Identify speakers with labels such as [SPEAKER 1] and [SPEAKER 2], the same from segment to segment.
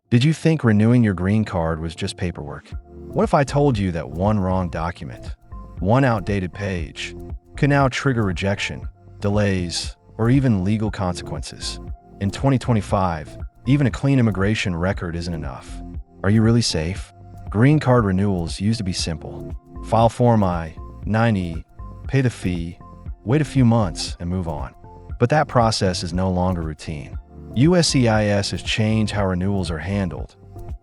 [SPEAKER 1] Did you think renewing your green card was just paperwork? What if I told you that one wrong document, one outdated page, could now trigger rejection, delays, or even legal consequences? In 2025, even a clean immigration record isn't enough. Are you really safe? Green card renewals used to be simple. File Form I-9E, pay the fee, wait a few months, and move on. But that process is no longer routine. USCIS has changed how renewals are handled,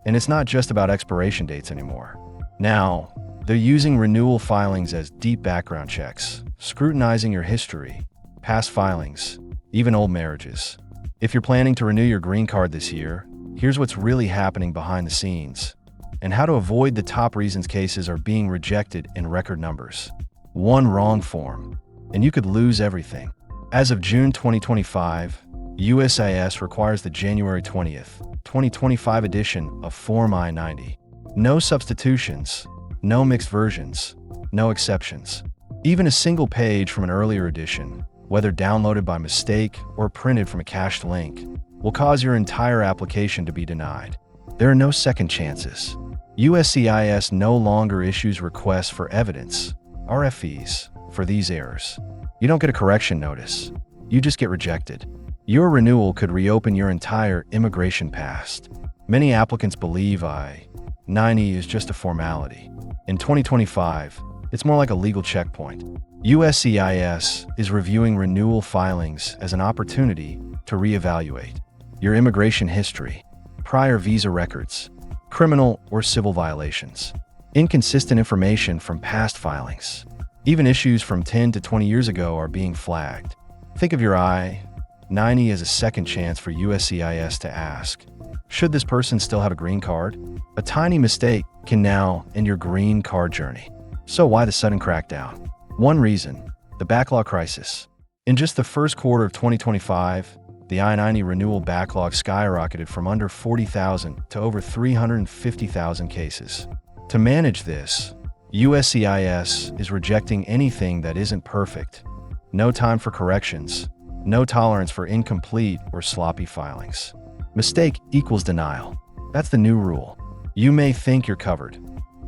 [SPEAKER 1] and it's not just about expiration dates anymore. Now, they're using renewal filings as deep background checks, scrutinizing your history, past filings, even old marriages. If you're planning to renew your green card this year, here's what's really happening behind the scenes, and how to avoid the top reasons cases are being rejected in record numbers. One wrong form, and you could lose everything. As of June 2025, USCIS requires the January 20th, 2025 edition of Form I-90. No substitutions, no mixed versions, no exceptions. Even a single page from an earlier edition, whether downloaded by mistake or printed from a cached link, will cause your entire application to be denied. There are no second chances. USCIS no longer issues requests for evidence, RFEs, for these errors. You don't get a correction notice. You just get rejected. Your renewal could reopen your entire immigration past. Many applicants believe I-90 is just a formality. In 2025, it's more like a legal checkpoint. USCIS is reviewing renewal filings as an opportunity to reevaluate your immigration history, prior visa records, criminal or civil violations, inconsistent information from past filings. Even issues from 10 to 20 years ago are being flagged. Think of your I-90 as a second chance for USCIS to ask, should this person still have a green card? A tiny mistake can now end your green card journey. So why the sudden crackdown? One reason, the backlog crisis. In just the first quarter of 2025, the I-90 renewal backlog skyrocketed from under 40,000 to over 350,000 cases. To manage this, USCIS is rejecting anything that isn't perfect. No time for corrections, no tolerance for incomplete or sloppy filings. Mistake equals denial. That's the new rule. You may think you're covered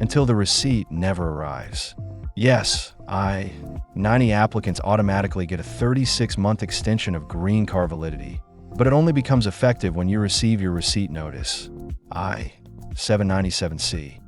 [SPEAKER 1] until the receipt never arrives. Yes, I-90 applicants automatically get a 36-month extension of green card validity, but it only becomes effective when you receive your receipt notice, I-797C.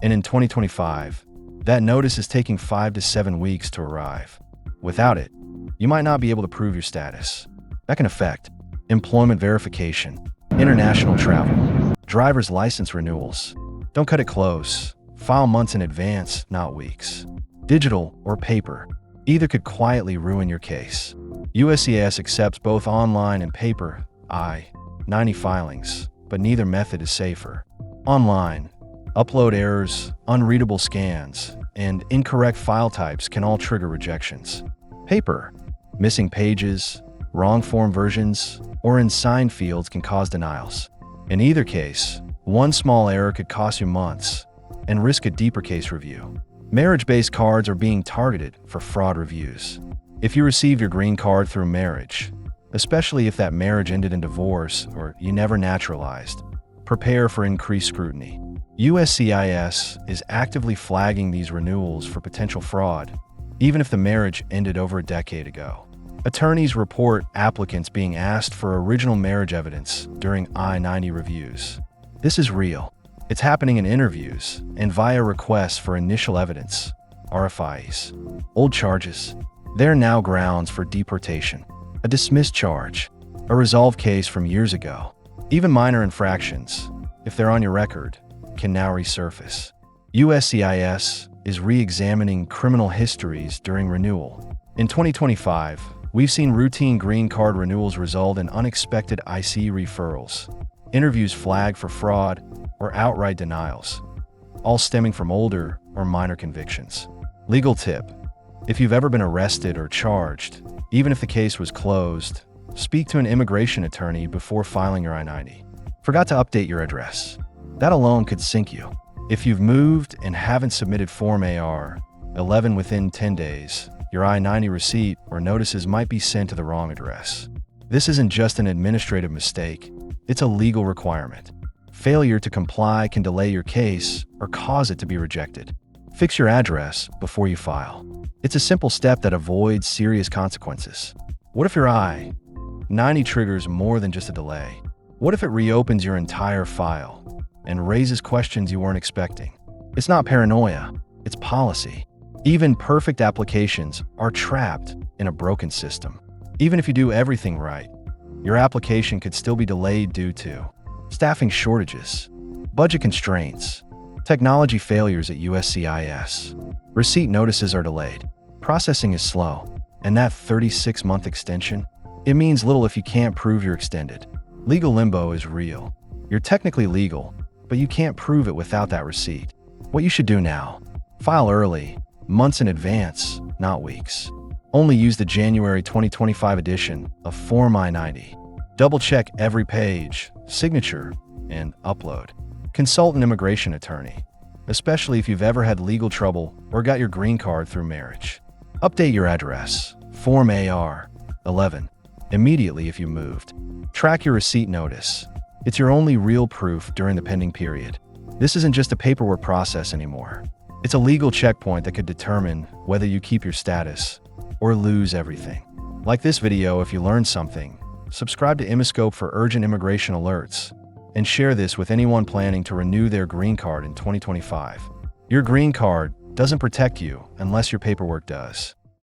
[SPEAKER 1] And in 2025, that notice is taking 5 to 7 weeks to arrive. Without it, you might not be able to prove your status. That can affect employment verification, international travel, driver's license renewals. Don't cut it close. File months in advance, not weeks. Digital or paper, either could quietly ruin your case. USCIS accepts both online and paper I-90 filings, but neither method is safer. Online, upload errors, unreadable scans, and incorrect file types can all trigger rejections. Paper, missing pages, wrong form versions, or unsigned fields can cause denials. In either case, one small error could cost you months and risk a deeper case review. Marriage-based cards are being targeted for fraud reviews. If you receive your green card through marriage, especially if that marriage ended in divorce or you never naturalized, prepare for increased scrutiny. USCIS is actively flagging these renewals for potential fraud, even if the marriage ended over a decade ago. Attorneys report applicants being asked for original marriage evidence during I-90 reviews. This is real. It's happening in interviews and via requests for initial evidence, RFIs. Old charges. They're now grounds for deportation. A dismissed charge. A resolved case from years ago. Even minor infractions, if they're on your record, can now resurface. USCIS is re-examining criminal histories during renewal. In 2025, we've seen routine green card renewals result in unexpected IC referrals, interviews flagged for fraud, or outright denials, all stemming from older or minor convictions. Legal tip: if you've ever been arrested or charged, even if the case was closed, speak to an immigration attorney before filing your I-90. Forgot to update your address. That alone could sink you. If you've moved and haven't submitted Form AR-11 within 10 days, your I-90 receipt or notices might be sent to the wrong address. This isn't just an administrative mistake, it's a legal requirement. Failure to comply can delay your case or cause it to be rejected. Fix your address before you file. It's a simple step that avoids serious consequences. What if your I-90 triggers more than just a delay? What if it reopens your entire file and raises questions you weren't expecting? It's not paranoia, it's policy. Even perfect applications are trapped in a broken system. Even if you do everything right, your application could still be delayed due to staffing shortages, budget constraints, technology failures at USCIS. Receipt notices are delayed. Processing is slow. And that 36-month extension? It means little if you can't prove you're extended. Legal limbo is real. You're technically legal, but you can't prove it without that receipt. What you should do now: file early, months in advance, not weeks. Only use the January 2025 edition of Form I-90. Double-check every page, signature, and upload. Consult an immigration attorney, especially if you've ever had legal trouble or got your green card through marriage. Update your address, Form AR-11, immediately if you moved. Track your receipt notice. It's your only real proof during the pending period. This isn't just a paperwork process anymore. It's a legal checkpoint that could determine whether you keep your status or lose everything. Like this video if you learned something, subscribe to Immiscope for urgent immigration alerts, and share this with anyone planning to renew their green card in 2025. Your green card doesn't protect you unless your paperwork does.